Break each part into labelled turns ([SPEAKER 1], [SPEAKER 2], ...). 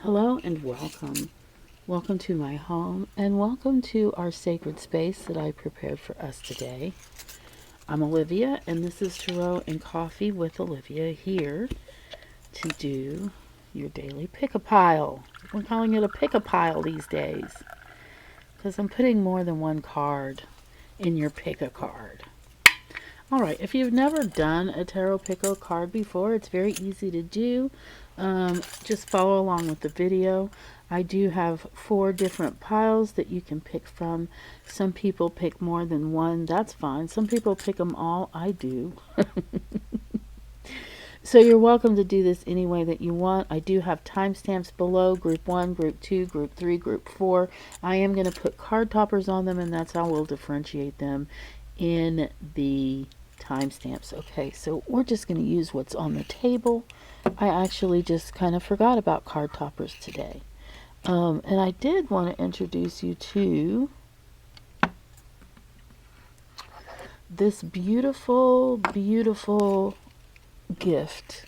[SPEAKER 1] Hello and welcome. Welcome to my home and welcome to our sacred space that I prepared for us today. I'm Olivia and this is Tarot and Coffee with Olivia here to do your daily pick-a-pile. We're calling it a pick-a-pile these days because I'm putting more than one card in your pick-a-card. Alright, if you've never done a tarot pick-a-card before, it's very easy to do. Just follow along with the video. I do have 4 different piles that you can pick from. Some people pick more than one. That's fine. Some people pick them all. I do. So you're welcome to do this any way that you want. I do have timestamps below. Group 1, Group 2, Group 3, Group 4. I am going to put card toppers on them, and that's how we'll differentiate them in the timestamps. Okay, so we're just going to use what's on the table. I actually just kind of forgot about card toppers today. And I did want to introduce you to this beautiful, beautiful gift.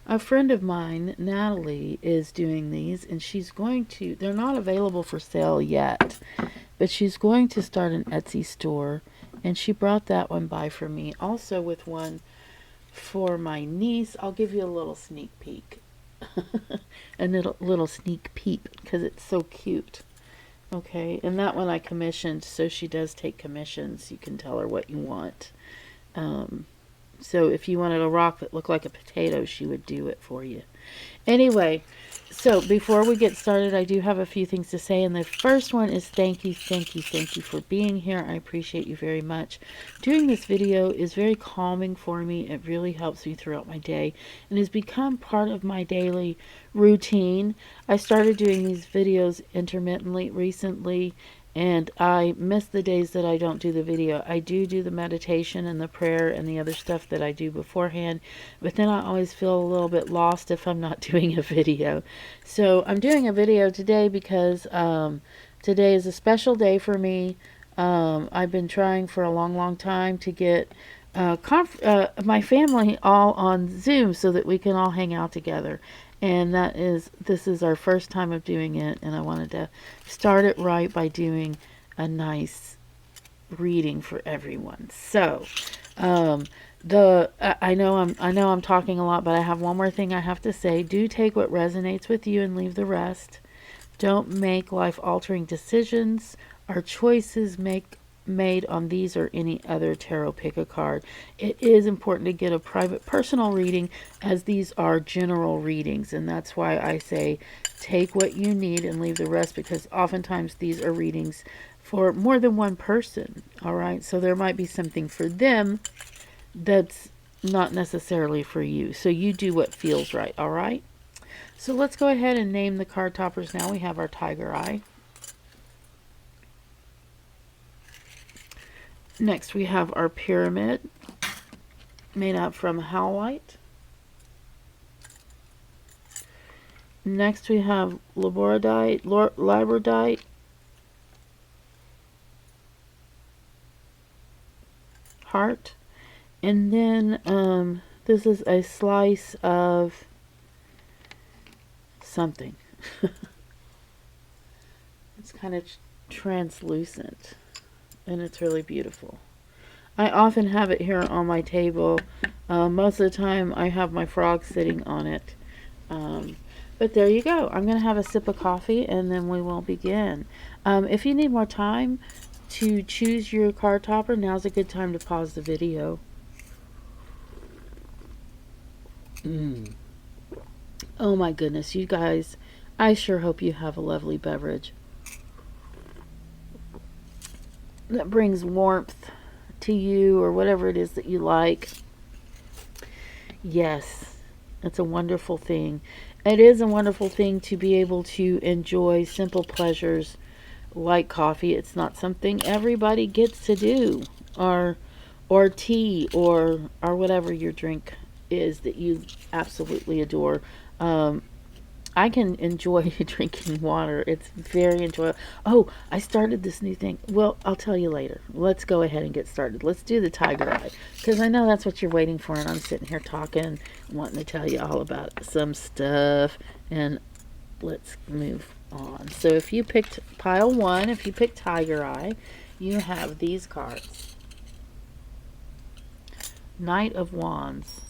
[SPEAKER 1] A friend of mine, Natalie, is doing these, and she's going to, they're not available for sale yet, but she's going to start an Etsy store, and she brought that one by for me, also with one for my niece. I'll give you a little sneak peek. A little sneak peep, because it's so cute. Okay, and that one I commissioned, so she does take commissions. You can tell her what you want. So if you wanted a rock that looked like a potato, she would do it for you. Anyway, so before we get started, I do have a few things to say. And the first one is thank you for being here. I appreciate you very much. Doing this video is very calming for me. It really helps me throughout my day and has become part of my daily routine. I started doing these videos intermittently recently, and I miss the days that I don't do the video. I do the meditation and the prayer and the other stuff that I do beforehand, but then I always feel a little bit lost if I'm not doing a video. So I'm doing a video today because today is a special day for me. I've been trying for a long time to get my family all on Zoom so that we can all hang out together. And this is our first time of doing it, and I wanted to start it right by doing a nice reading for everyone. So, I know I'm talking a lot, but I have one more thing I have to say. Do take what resonates with you and leave the rest. Don't make life-altering decisions. Our choices made on these or any other tarot pick-a-card. It is important to get a private personal reading, as these are general readings, and that's why I say take what you need and leave the rest, because oftentimes these are readings for more than one person. All right, so there might be something for them that's not necessarily for you, so you do what feels right. All right, so let's go ahead and name the card toppers now. We have our tiger eye. Next, we have our pyramid, made up from howlite. Next, we have labradorite, heart. And then this is a slice of something. It's kind of translucent, and it's really beautiful. I often have it here on my table. Most of the time I have my frog sitting on it. But there you go. I'm going to have a sip of coffee and then we will begin. If you need more time to choose your card topper, now's a good time to pause the video. Oh my goodness, you guys, I sure hope you have a lovely beverage that brings warmth to you, or whatever it is that you like. Yes, it's a wonderful thing. It is a wonderful thing to be able to enjoy simple pleasures like coffee. It's not something everybody gets to do, or tea, or whatever your drink is that you absolutely adore. I can enjoy drinking water. It's very enjoyable. Oh, I started this new thing. Well, I'll tell you later. Let's go ahead and get started. Let's do the tiger eye, because I know that's what you're waiting for, and I'm sitting here talking, wanting to tell you all about some stuff. And let's move on. So if you picked pile 1, if you picked tiger eye, you have these cards. Knight of Wands.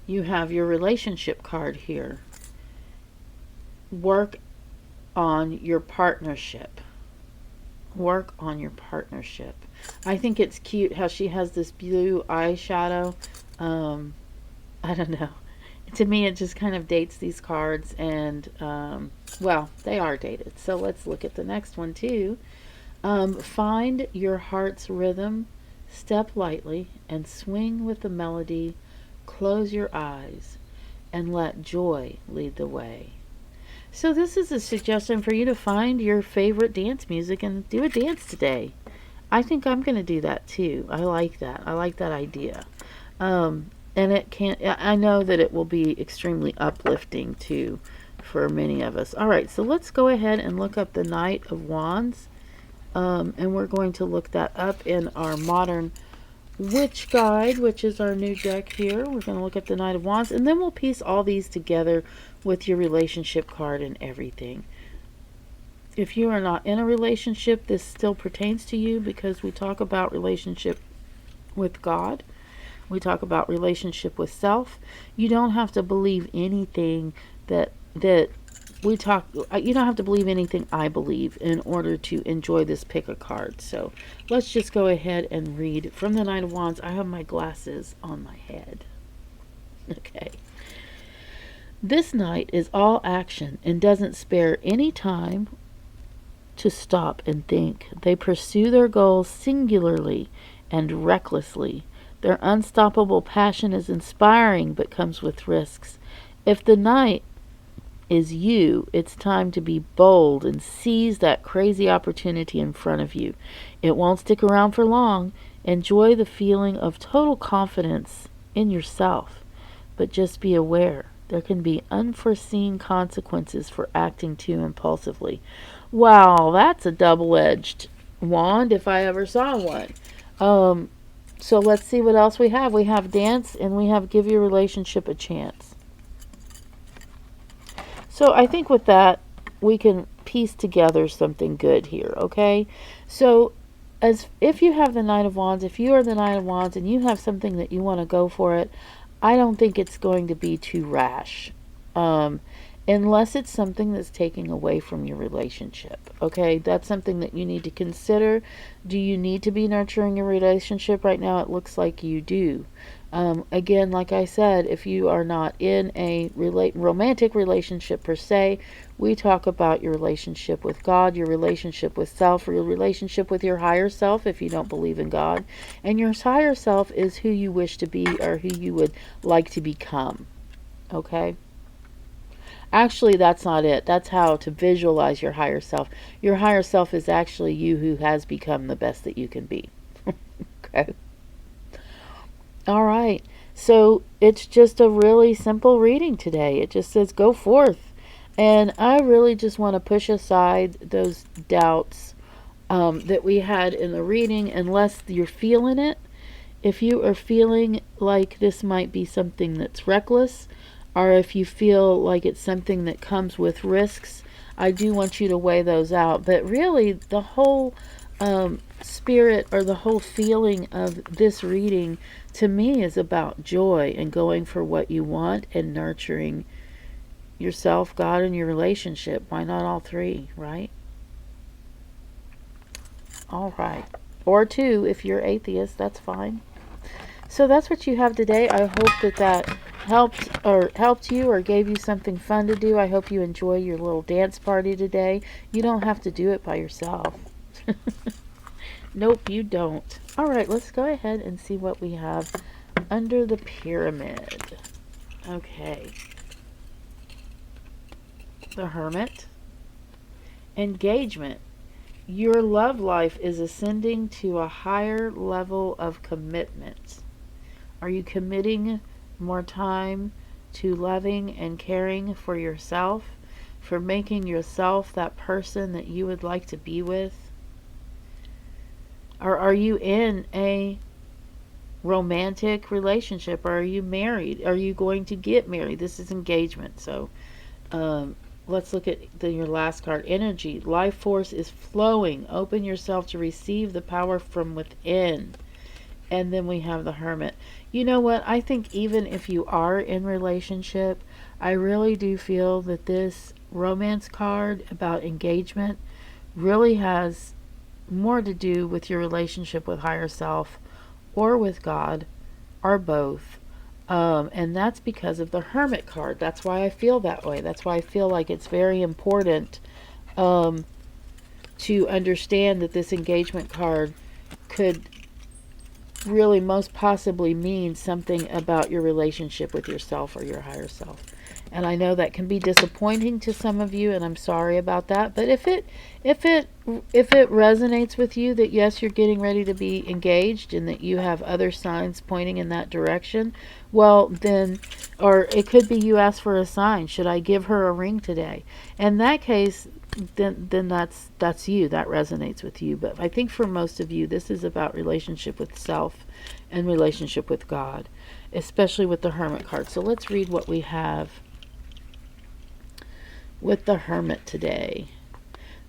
[SPEAKER 1] You have your relationship card here. Work on your partnership. Work on your partnership. I think it's cute how she has this blue eyeshadow. I don't know. To me, it just kind of dates these cards, and well, they are dated. So let's look at the next one too. Find your heart's rhythm, step lightly, and swing with the melody. Close your eyes and let joy lead the way. So this is a suggestion for you to find your favorite dance music and do a dance today. I think I'm going to do that too. I like that. I like that idea. And I know that it will be extremely uplifting too for many of us. All right, so let's go ahead and look up the Knight of Wands. And we're going to look that up in our Modern Witch Guide, which is our new deck here. We're going to look at the Knight of Wands, and then we'll piece all these together with your relationship card and everything. If you are not in a relationship, this still pertains to you, because we talk about relationship with God. We talk about relationship with self. You don't have to believe anything that we talk. You don't have to believe anything I believe in order to enjoy this pick a card. So let's just go ahead and read from the Knight of Wands. I have my glasses on my head. Okay. This knight is all action and doesn't spare any time to stop and think. They pursue their goals singularly and recklessly. Their unstoppable passion is inspiring but comes with risks. If the knight is you, it's time to be bold and seize that crazy opportunity in front of you. It won't stick around for long. Enjoy the feeling of total confidence in yourself, but just be aware there can be unforeseen consequences for acting too impulsively. Wow, that's a double-edged wand if I ever saw one. So let's see what else we have. We have dance, and we have give your relationship a chance. So I think with that, we can piece together something good here, okay? So as if you have the Knight of Wands, if you are the Knight of Wands and you have something that you want to go for it, I don't think it's going to be too rash. Unless it's something that's taking away from your relationship. Okay, that's something that you need to consider. Do you need to be nurturing your relationship right now? It looks like you do. Again, like I said, if you are not in a romantic relationship per se, we talk about your relationship with God, your relationship with self, or your relationship with your higher self if you don't believe in God. And your higher self is who you wish to be or who you would like to become. Okay? Actually, that's not it. That's how to visualize your higher self. Your higher self is actually you who has become the best that you can be. Okay. All right. So it's just a really simple reading today. It just says go forth. And I really just want to push aside those doubts that we had in the reading, unless you're feeling it. If you are feeling like this might be something that's reckless, or if you feel like it's something that comes with risks, I do want you to weigh those out. But really, the whole spirit or the whole feeling of this reading to me is about joy and going for what you want and nurturing yourself, God, and your relationship. Why not all three, right? All right. Or two, if you're atheist, that's fine. So that's what you have today. I hope that helped you or gave you something fun to do. I hope you enjoy your little dance party today. You don't have to do it by yourself. Nope, you don't. All right, let's go ahead and see what we have under the pyramid. Okay. The Hermit. Engagement. Your love life is ascending to a higher level of commitment. Are you committing more time to loving and caring for yourself, for making yourself that person that you would like to be with? Or are you in a romantic relationship? Or are you married? Are you going to get married? This is engagement. So let's look at your last card. Energy. Life force is flowing. Open yourself to receive the power from within. And then we have the Hermit. You know what? I think even if you are in relationship, I really do feel that this romance card about engagement really has more to do with your relationship with higher self or with God or both. And that's because of the Hermit card. That's why I feel that way. That's why I feel like it's very important to understand that this engagement card could really most possibly mean something about your relationship with yourself or your higher self. And I know that can be disappointing to some of you, and I'm sorry about that. But if it resonates with you that yes, you're getting ready to be engaged and that you have other signs pointing in that direction, well then, or it could be you ask for a sign. Should I give her a ring today? In that case, then that's you. That resonates with you. But I think for most of you, this is about relationship with self and relationship with God, especially with the Hermit card. So let's read what we have with the Hermit today.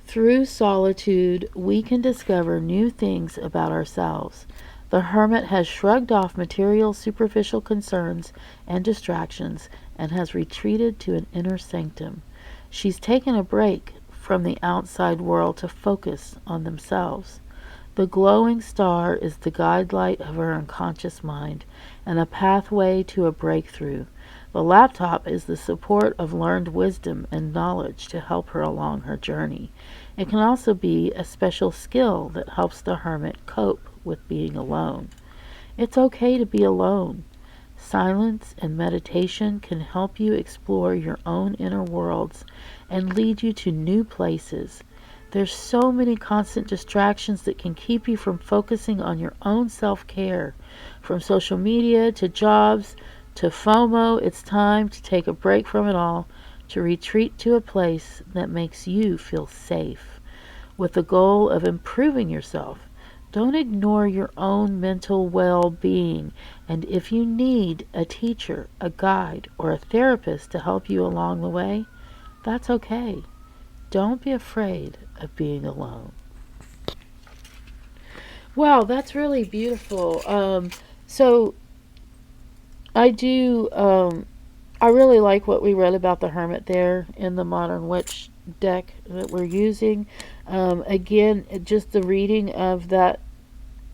[SPEAKER 1] Through solitude, we can discover new things about ourselves. The Hermit has shrugged off material, superficial concerns and distractions and has retreated to an inner sanctum. She's taken a break from the outside world to focus on themselves. The glowing star is the guide light of her unconscious mind and a pathway to a breakthrough. The laptop is the support of learned wisdom and knowledge to help her along her journey. It can also be a special skill that helps the Hermit cope with being alone. It's okay to be alone. Silence and meditation can help you explore your own inner worlds and lead you to new places. There's so many constant distractions that can keep you from focusing on your own self-care. From social media to jobs to FOMO, it's time to take a break from it all, to retreat to a place that makes you feel safe, with the goal of improving yourself. Don't ignore your own mental well-being, and if you need a teacher, a guide, or a therapist to help you along the way, that's okay. Don't be afraid of being alone. Wow, that's really beautiful. So I do, I really like what we read about the Hermit there in the Modern Witch deck that we're using. Again, just the reading of that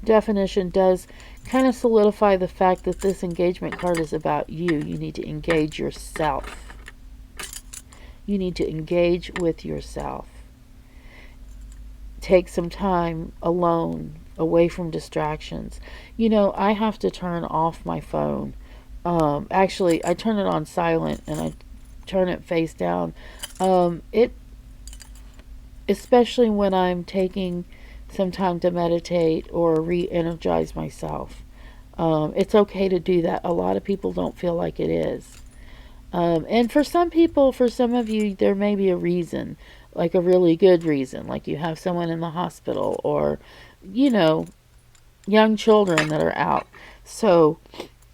[SPEAKER 1] definition does kind of solidify the fact that this engagement card is about you. You need to engage yourself. You need to engage with yourself. Take some time alone, away from distractions. You know, I have to turn off my phone. Actually, I turn it on silent and I turn it face down. Especially when I'm taking some time to meditate or re-energize myself. It's okay to do that. A lot of people don't feel like it is. And for some people, for some of you, there may be a reason, like a really good reason, like you have someone in the hospital or, you know, young children that are out. So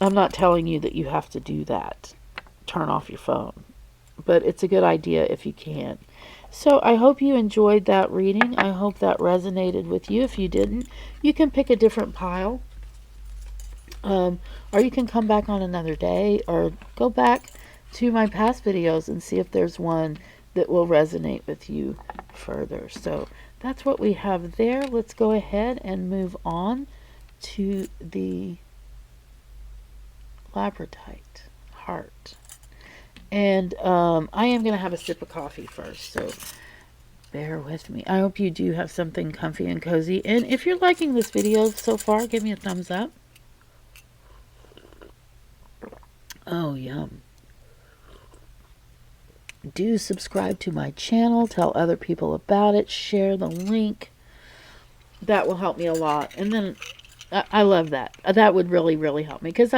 [SPEAKER 1] I'm not telling you that you have to do that, turn off your phone, but it's a good idea if you can. So I hope you enjoyed that reading. I hope that resonated with you. If you didn't, you can pick a different pile. Or you can come back on another day or go back to my past videos and see if there's one that will resonate with you further. So that's what we have there. Let's go ahead and move on to the labradorite heart. And I am going to have a sip of coffee first, so bear with me. I hope you do have something comfy and cozy. And if you're liking this video so far, give me a thumbs up. Oh, yum. Do subscribe to my channel. Tell other people about it. Share the link. That will help me a lot. And then I love that. That would really, really help me because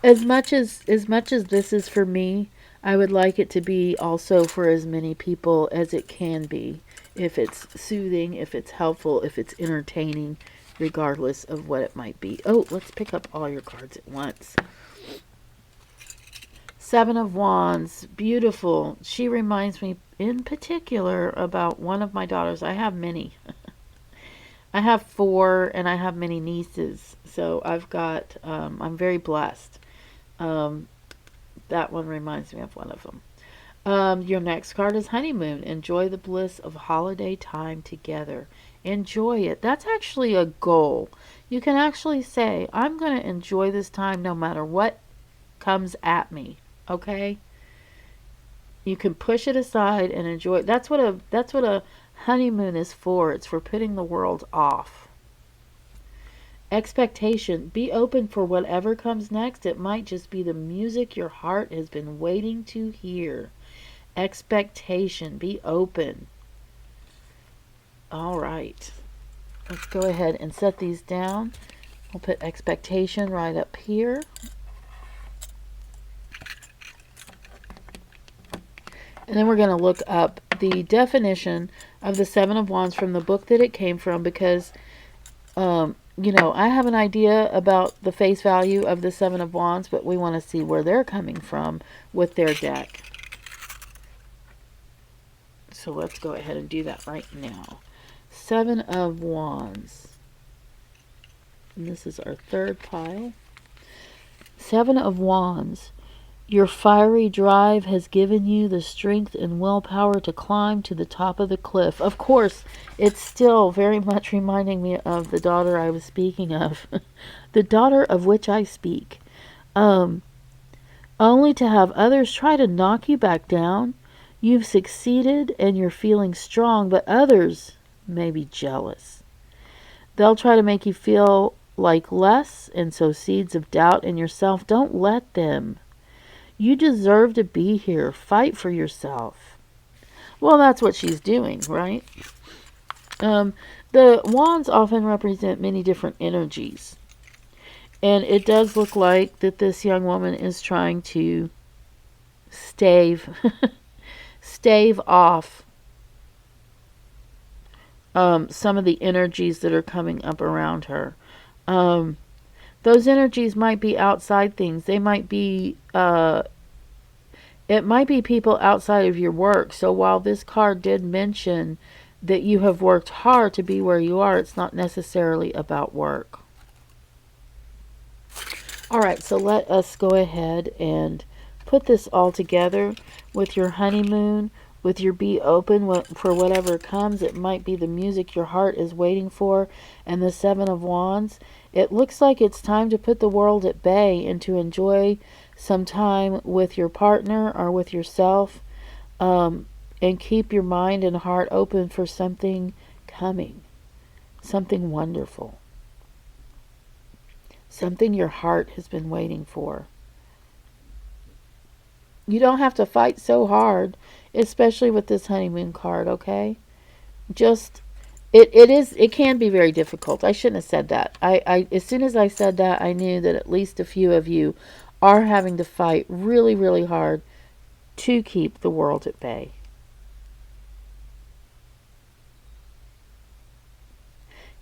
[SPEAKER 1] as much as this is for me, I would like it to be also for as many people as it can be. If it's soothing, if it's helpful, if it's entertaining, regardless of what it might be. Oh, let's pick up all your cards at once. Seven of Wands, beautiful. She reminds me in particular about one of my daughters. I have many. I have four, and I have many nieces. So I'm very blessed. Um, that one reminds me of one of them. Your next card is Honeymoon. Enjoy the bliss of holiday time together. Enjoy it. That's actually a goal. You can actually say, I'm going to enjoy this time no matter what comes at me. Okay? You can push it aside and enjoy it. That's what a honeymoon is for. It's for putting the world off. Expectation. Be open for whatever comes next. It might just be the music your heart has been waiting to hear. Expectation. Be open. All right. Let's go ahead and set these down. We'll put expectation right up here. And then we're going to look up the definition of the Seven of Wands from the book that it came from because I have an idea about the face value of the Seven of Wands, but we want to see where they're coming from with their deck. So let's go ahead and do that right now. Seven of Wands. And this is our third pile. Seven of Wands. Your fiery drive has given you the strength and willpower to climb to the top of the cliff. Of course, it's still very much reminding me of the daughter I was speaking of. The daughter of which I speak. Only to have others try to knock you back down. You've succeeded and you're feeling strong, but others may be jealous. They'll try to make you feel like less and sow seeds of doubt in yourself. Don't let them. You deserve to be here. Fight for yourself. Well, that's what she's doing, right? The wands often represent many different energies. And it does look like that this young woman is trying to stave off some of the energies that are coming up around her. Those energies might be outside things. They might be, it might be people outside of your work. So while this card did mention that you have worked hard to be where you are, it's not necessarily about work. All right, so let us go ahead and put this all together with your honeymoon, with your be open for whatever comes. It might be the music your heart is waiting for, and the Seven of Wands. It looks like it's time to put the world at bay and to enjoy some time with your partner or with yourself, and keep your mind and heart open for something coming, something wonderful, something your heart has been waiting for. You don't have to fight so hard, especially with this honeymoon card, okay? Just it can be very difficult. I shouldn't have said that. I as soon as I said that, I knew that at least a few of you are having to fight really, really hard to keep the world at bay.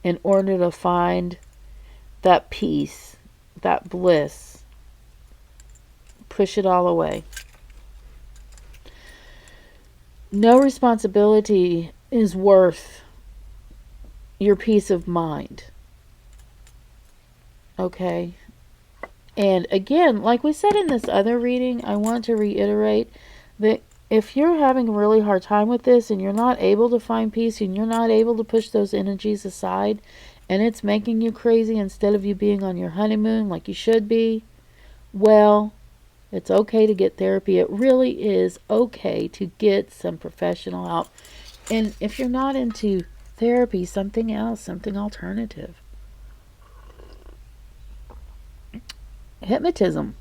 [SPEAKER 1] In order to find that peace, that bliss, push it all away. No responsibility is worth your peace of mind. Okay? And again, like we said in this other reading, I want to reiterate that if you're having a really hard time with this and you're not able to find peace and you're not able to push those energies aside and it's making you crazy instead of you being on your honeymoon like you should be, well, it's okay to get therapy. It really is okay to get some professional help. And if you're not into therapy, something else, something alternative. Hypnotism,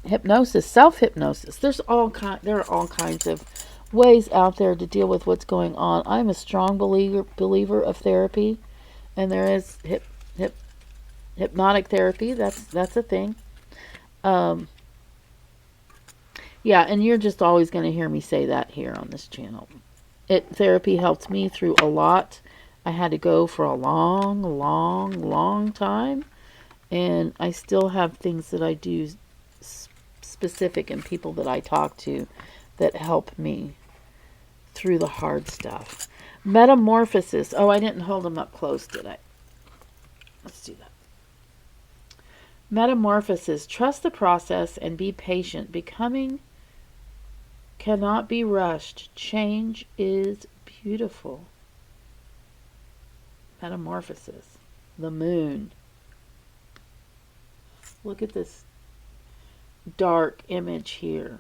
[SPEAKER 1] hypnosis, self-hypnosis. There are all kinds of ways out there to deal with what's going on. I'm a strong believer of therapy. And there is hypnotic therapy. That's a thing. Um, yeah, and you're just always going to hear me say that here on this channel. Therapy helped me through a lot. I had to go for a long, long, long time, and I still have things that I do specific and people that I talk to that help me through the hard stuff. Metamorphosis. Oh, I didn't hold them up close, did I? Let's do that. Metamorphosis. Trust the process and be patient. Becoming cannot be rushed. Change is beautiful. Metamorphosis. The moon. Look at this dark image here.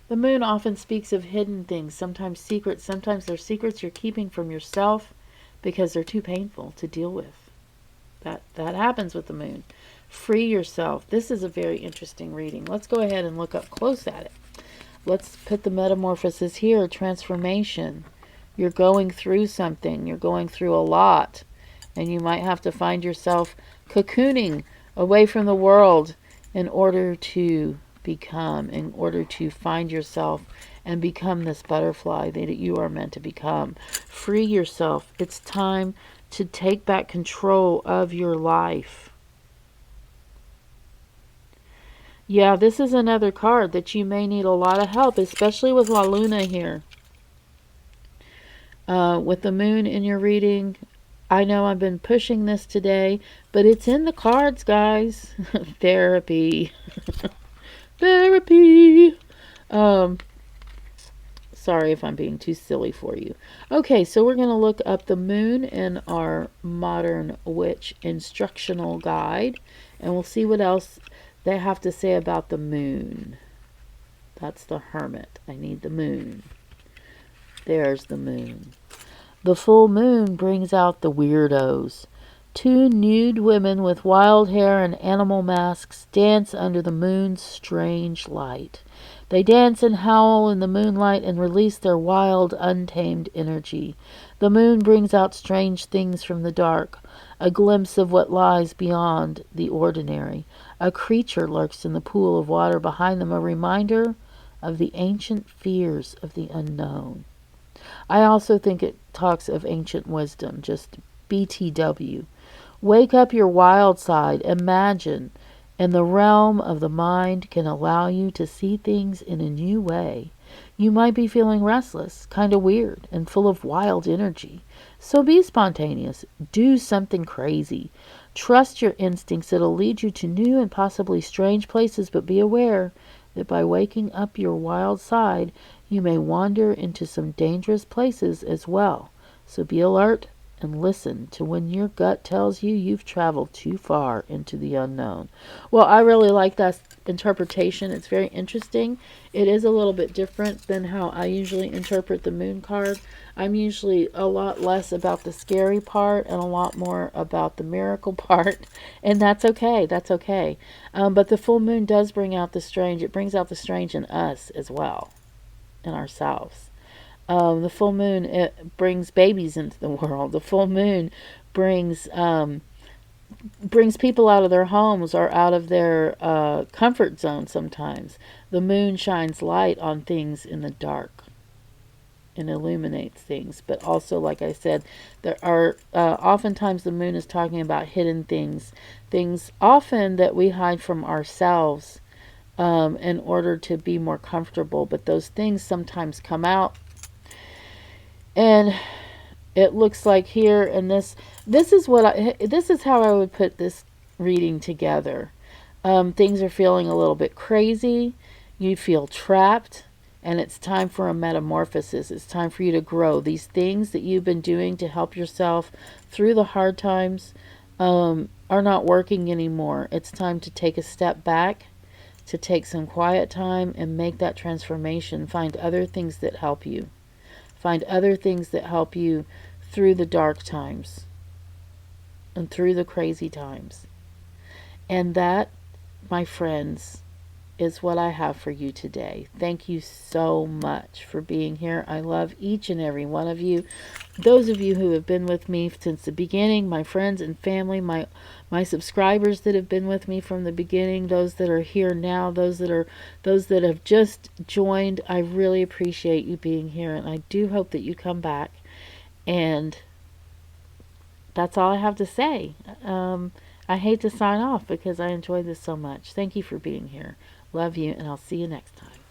[SPEAKER 1] The moon often speaks of hidden things, sometimes secrets. Sometimes they're secrets you're keeping from yourself because they're too painful to deal with. That happens with the moon. Free yourself. This is a very interesting reading. Let's go ahead and look up close at it. Let's put the metamorphosis here. Transformation. You're going through something. You're going through a lot. And you might have to find yourself cocooning away from the world in order to in order to find yourself and become this butterfly that you are meant to become. Free yourself. It's time to take back control of your life. Yeah, this is another card that you may need a lot of help, especially with La Luna here. With the moon in your reading, I know I've been pushing this today, but it's in the cards, guys. Therapy. Therapy. Sorry if I'm being too silly for you. Okay, so we're going to look up the moon in our Modern Witch instructional guide, and we'll see what else they have to say about the moon. That's the Hermit. I need the moon. There's the moon. The full moon brings out the weirdos. Two nude women with wild hair and animal masks dance under the moon's strange light. They dance and howl in the moonlight and release their wild, untamed energy. The moon brings out strange things from the dark, a glimpse of what lies beyond the ordinary. A creature lurks in the pool of water behind them, a reminder of the ancient fears of the unknown. I also think it talks of ancient wisdom, just BTW. Wake up your wild side. Imagine. And the realm of the mind can allow you to see things in a new way. You might be feeling restless, kind of weird, and full of wild energy. So be spontaneous. Do something crazy. Trust your instincts. It'll lead you to new and possibly strange places, but be aware that by waking up your wild side, you may wander into some dangerous places as well. So be alert and listen to when your gut tells you you've traveled too far into the unknown. Well, I really like that interpretation. It's very interesting. It is a little bit different than how I usually interpret the moon card. I'm usually a lot less about the scary part and a lot more about the miracle part, and that's okay. That's okay. But the full moon does bring out the strange. It brings out the strange in us as well, in ourselves. The full moon, it brings babies into the world. The full moon brings people out of their homes or out of their comfort zone sometimes. The moon shines light on things in the dark and illuminates things. But also, like I said, there are oftentimes the moon is talking about hidden things, things often that we hide from ourselves in order to be more comfortable. But those things sometimes come out. And it looks like here, and this is how I would put this reading together. Things are feeling a little bit crazy. You feel trapped, and it's time for a metamorphosis. It's time for you to grow. These things that you've been doing to help yourself through the hard times are not working anymore. It's time to take a step back, to take some quiet time and make that transformation. Find other things that help you. Find other things that help you through the dark times and through the crazy times. And that, my friends, is what I have for you today. Thank you so much for being here. I love each and every one of you. Those of you who have been with me since the beginning, my friends and family, my subscribers that have been with me from the beginning, those that are here now, those that have just joined, I really appreciate you being here, and I do hope that you come back. And that's all I have to say. I hate to sign off because I enjoy this so much. Thank you for being here. Love you, and I'll see you next time.